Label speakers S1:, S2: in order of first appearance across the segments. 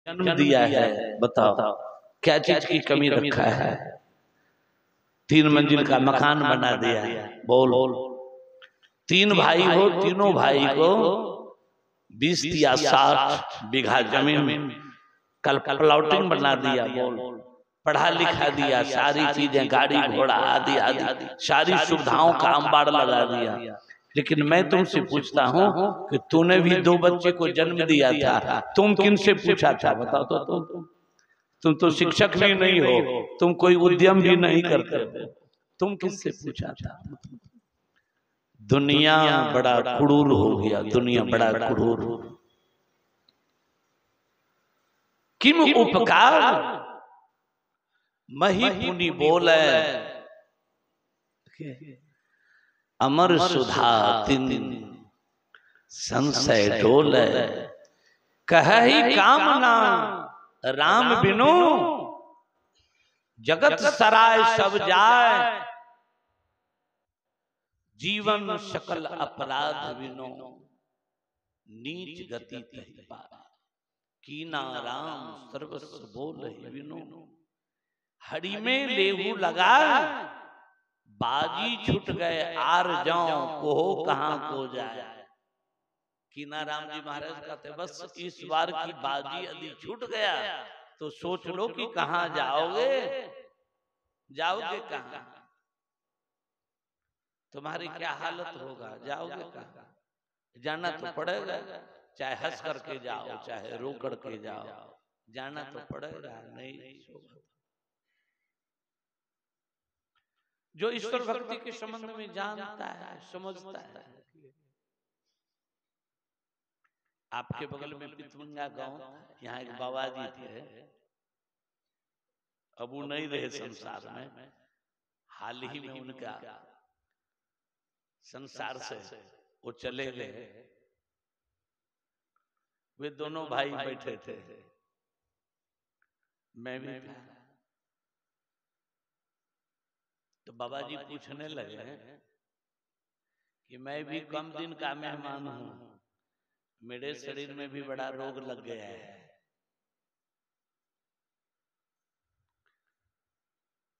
S1: जन्म दिया है, बताओ क्या चीज की कमी रखा है। 3 मंजिल का मकान बना दिया, बोल। 3 भाई हो, तीनों भाई को 20 या 60 बीघा जमीन कल प्लॉटिंग बना दिया, बोल। पढ़ा लिखा दिया, सारी चीजें, गाड़ी घोड़ा आदि आदि सारी सुविधाओं का अंबाड़ लगा दिया। लेकिन मैं तुमसे पूछता हूँ कि तूने भी 2 बच्चे को जन्म दिया था, तुम किनसे पूछा था? बताओ तो तुम तो शिक्षक भी नहीं हो, तुम कोई उद्यम भी नहीं करते हो, तुम किससे पूछा था? दुनिया बड़ा क्रूर हो गया, दुनिया बड़ा क्रूर। किम उपकार मही पुनि बोले, अमर सुधा तिन संशय डोले। कहि कामना राम बिनु, जगत सराय सब जाय। जीवन सकल अपराध बिनु, नीच गति तहि पाय। कीना राम सर्वस्व बोलहि बिनु, हरि में लेहू लगा। बाजी छूट गए आर जाऊं, कोहो कहां को जाए। कीना राम जी महाराज कहते बस इस बार की बाजी यदि छूट गया तो सोच लो कि कहां जाओगे, जाओगे कहां, तुम्हारी क्या हालत होगा, जाओगे कहां? जाना तो पड़ेगा, चाहे हंस करके जाओ चाहे रो करके जाओ, जाना तो पड़ेगा। नहीं जो ईश्वर भक्ति के संबंध में जानता है, समझता है। आपके बगल में पितमंगा गांव, यहाँ एक बाबा जी थे, अब वो नहीं रहे संसार में। हाल ही में उनका संसार से वो चले गए। वे दोनों भाई बैठे थे, मैं भी था। तो बाबा जी पूछने लगे कि मैं भी कम दिन का मेहमान हूं, मेरे शरीर में भी बड़ा रोग लग गया है,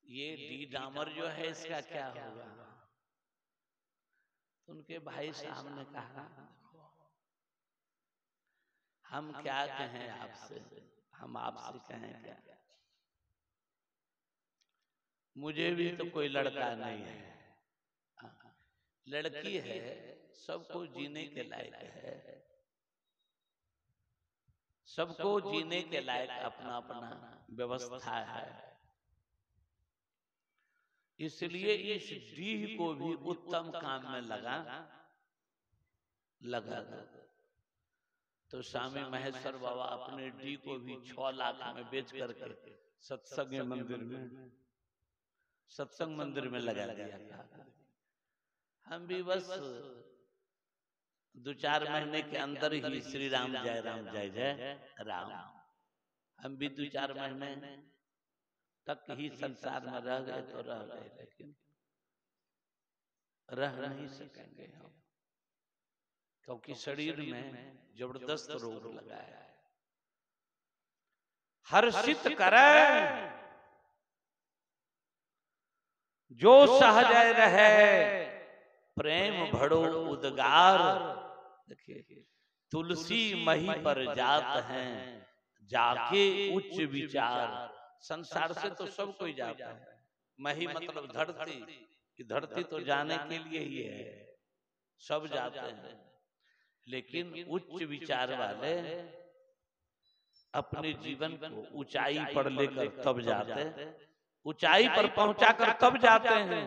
S1: ये डी डामर जो है इसका क्या होगा? तो उनके भाई साहब ने कहा हम क्या कहें आपसे, हम आपसे कहें क्या, मुझे भी तो कोई लड़का नहीं है, लड़की है, सबको जीने के लायक है, सबको जीने के लायक अपना अपना व्यवस्था है। इसलिए इस डीह को भी उत्तम काम में लगा दो। तो स्वामी महेश्वर बाबा अपने डी को भी 6 लाख में बेच करके सत्संग मंदिर में लगा दिया था। हम भी बस 2-4 महीने के अंदर ही श्री राम जय जय राम, हम भी 2-4 महीने तक ही संसार में रह गए तो रह गए, लेकिन रह नहीं सकेंगे हम, क्योंकि शरीर में जबरदस्त रोग लगा है। हर्षित करे जो सहजय रहे, प्रेम भड़ो उद्गार। देखिए तुलसी मही पर जात हैं, जाके उच्च विचार। संसार से तो सब कोई जाता है, मही मतलब धरती, कि धरती तो जाने के लिए ही है, सब जाते हैं। लेकिन उच्च विचार वाले अपने जीवन को ऊंचाई पर लेकर तब जाते, ऊंचाई पर पहुंचाकर तब जाते हैं।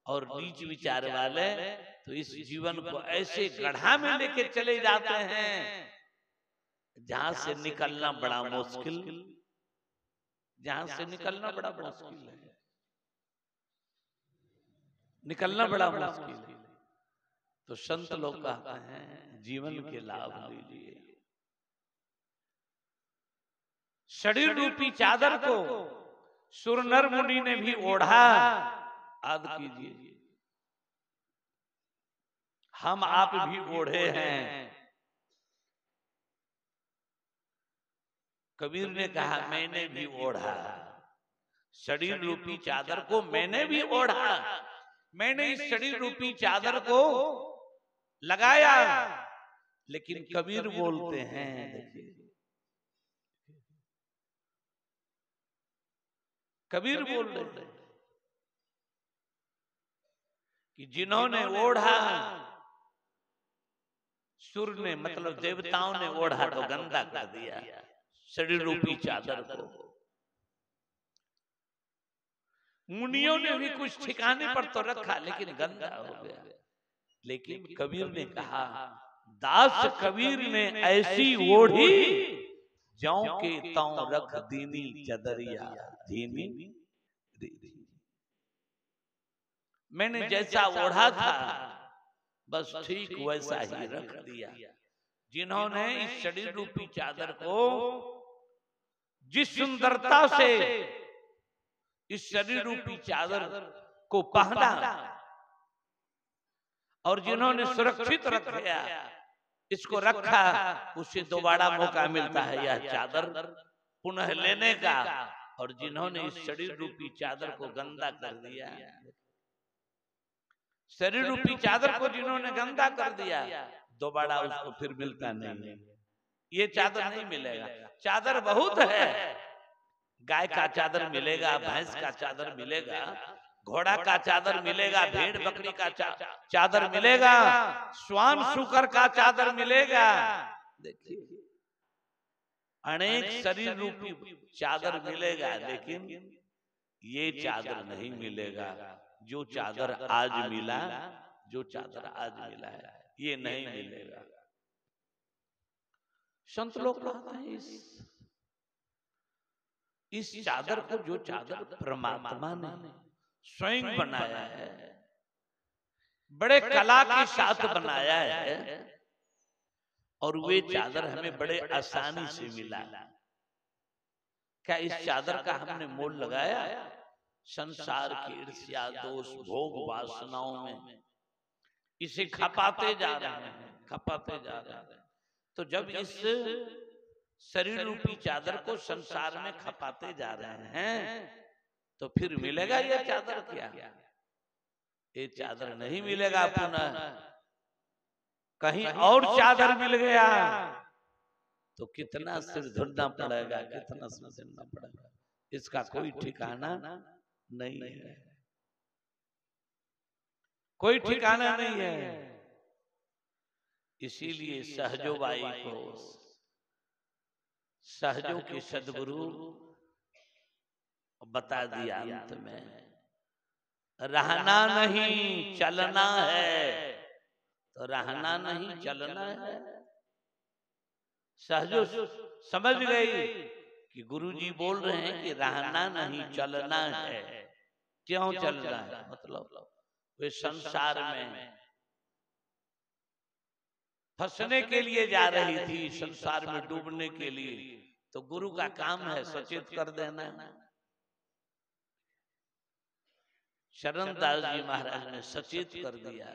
S1: और नीच विचार वाले तो इस जीवन को ऐसे गड्ढा में लेके चले जाते हैं जहां से निकलना बड़ा मुश्किल, जहां से निकलना बड़ा मुश्किल है, निकलना बड़ा मुश्किल है। तो संत लोग कहते हैं जीवन के लाभ लीजिए, शरीर रूपी चादर को सुर नर मुनि ने भी ओढ़ा, आद कीजिए। हम आप भी ओढ़े हैं, कबीर ने कहा मैंने भी ओढ़ा शरीर रूपी चादर को, मैंने भी ओढ़ा, मैंने इस शरीर रूपी चादर को लगाया। लेकिन कबीर बोलते हैं, देखिए कबीर बोल रहे हैं कि जिन्होंने ओढ़ा, सुर ने मतलब देवताओं ने ओढ़ा तो गंदा कर दिया शरीर रूपी चादर को। मुनियों ने भी कुछ ठिकाने पर तो रखा लेकिन गंदा हो गया। लेकिन कबीर ने कहा दास कबीर ने ऐसी ओढ़ी ज्यों के त्यों रख दीनी चदरिया धीनी। मैंने जैसा ओढ़ा था बस ठीक वैसा ही रख दिया। जिन्होंने इस शरीर रूपी चादर को जिस सुंदरता से इस शरीर रूपी चादर को पहना और जिन्होंने सुरक्षित रखा, इसको रखा, उसे दोबारा मौका मिलता है यह चादर पुनः लेने का। और जिन्होंने इस शरीर रूपी चादर को गंदा कर दिया, शरीर रूपी चादर को जिन्होंने गंदा कर दिया, दोबारा उसको फिर मिलता नहीं, ये चादर नहीं मिलेगा। चादर बहुत है, गाय का चादर मिलेगा, भैंस का चादर मिलेगा, घोड़ा का चादर मिलेगा, भेड़ बकरी का चादर मिलेगा, श्वान शुकर का चादर मिलेगा। देखिए अनेक शरीर रूपी चादर मिलेगा, लेकिन ये चादर नहीं मिलेगा। जो चादर आज मिला, जो चादर आज मिला है, ये नहीं मिलेगा। संत लोग कहते हैं इस चादर को, जो चादर परमात्मा ने स्वयं बनाया है, बड़े कला के साथ बनाया है, और वे चादर हमें बड़े आसानी से मिला। क्या इस चादर का हमने मोल लगाया? संसार की ईर्ष्या दोष भोग वासनाओं में इसे खपाते जा रहे हैं, खपाते जा रहे हैं। तो जब इस शरीर रूपी चादर को संसार में खपाते जा रहे हैं, तो फिर मिलेगा यह चादर क्या? ये चादर नहीं मिलेगा। पुनः कहीं और चादर मिल गया तो कितना सिर धुरना पड़ेगा, कितना सिर धुरना पड़ेगा, इसका कोई ठिकाना नहीं है, कोई ठिकाना नहीं है। इसीलिए सहजोबाई को सहजों के सदगुरु बता दिया अंत में, रहना नहीं चलना है। तो रहना नहीं चलना है। सहजो समझ गई कि गुरुजी बोल रहे हैं कि रहना नहीं चलना है। क्यों चलना है? मतलब वे संसार में फंसने के लिए जा रही थी, संसार में डूबने के लिए। तो गुरु का काम है सचेत कर देना। शरणदास जी महाराज ने सचेत कर दिया।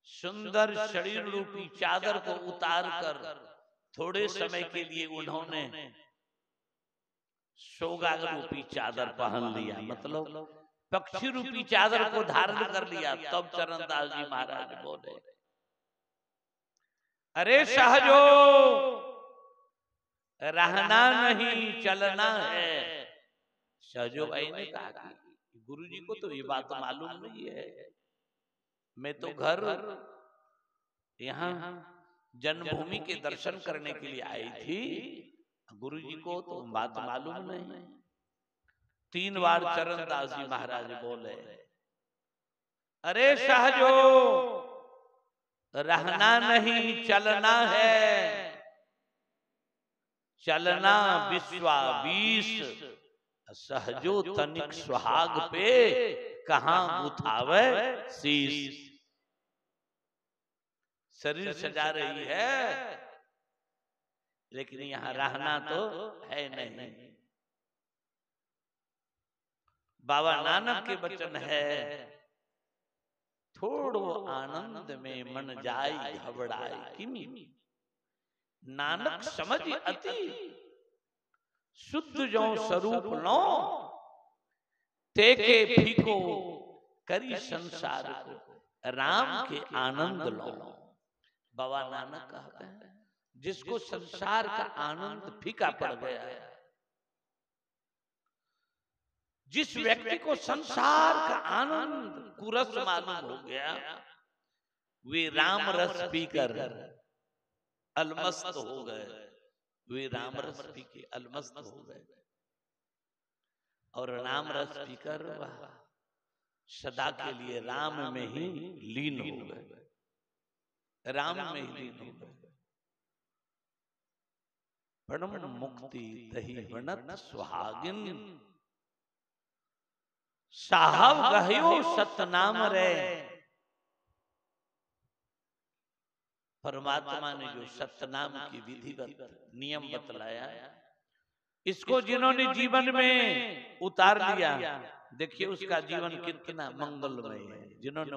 S1: सुंदर शरीर रूपी चादर को उतार कर थोड़े समय के लिए उन्होंने सोगाग रूपी चादर पहन लिया, मतलब पक्षी रूपी चादर को धारण कर लिया। तब चरणदास जी महाराज बोले, अरे सहजो रहना नहीं चलना है। सहजो भाई ने कहा कि गुरु जी को तो ये बात मालूम नहीं है, मैं तो घर यहाँ जन्मभूमि के दर्शन करने के लिए आई थी, गुरु जी को तो बात मालूम नहीं। 3 बार चरणदास जी महाराज बोले, अरे सहजो रहना नहीं चलना है। चलना विश्वावीश सहजो तनिक सुहाग पे कहां उठावे शीश। शरीर सजा रही है लेकिन यहां रहना तो है नहीं। बाबा नानक के वचन है, थोड़ो आनंद में मन जाई घबराए किमी। नानक समझ अति शुद्ध जो स्वरूप लो तेके फीको करी संसार को राम के आनंद लो। बाबा नानक कहते हैं जिसको संसार का आनंद फीका पड़ गया है, जिस व्यक्ति को संसार का आनंद कुरस मालूम हो गया, वे राम रस पीकर अलमस्त हो गए। वे राम रस पी के अलमस्त हो गए और राम रस पीकर वह सदा के लिए राम में ही लीन हो गए, राम में ही लीन हो गए। परम मुक्ति तही बनत सुहागिन, साहब गहयो सतनाम रे। परमात्मा ने जो सतनाम की विधिवत नियम बतलाया, इसको जिन्होंने जीवन में उतार लिया, देखिए उसका जीवन कितना मंगलमय है। जिन्होंने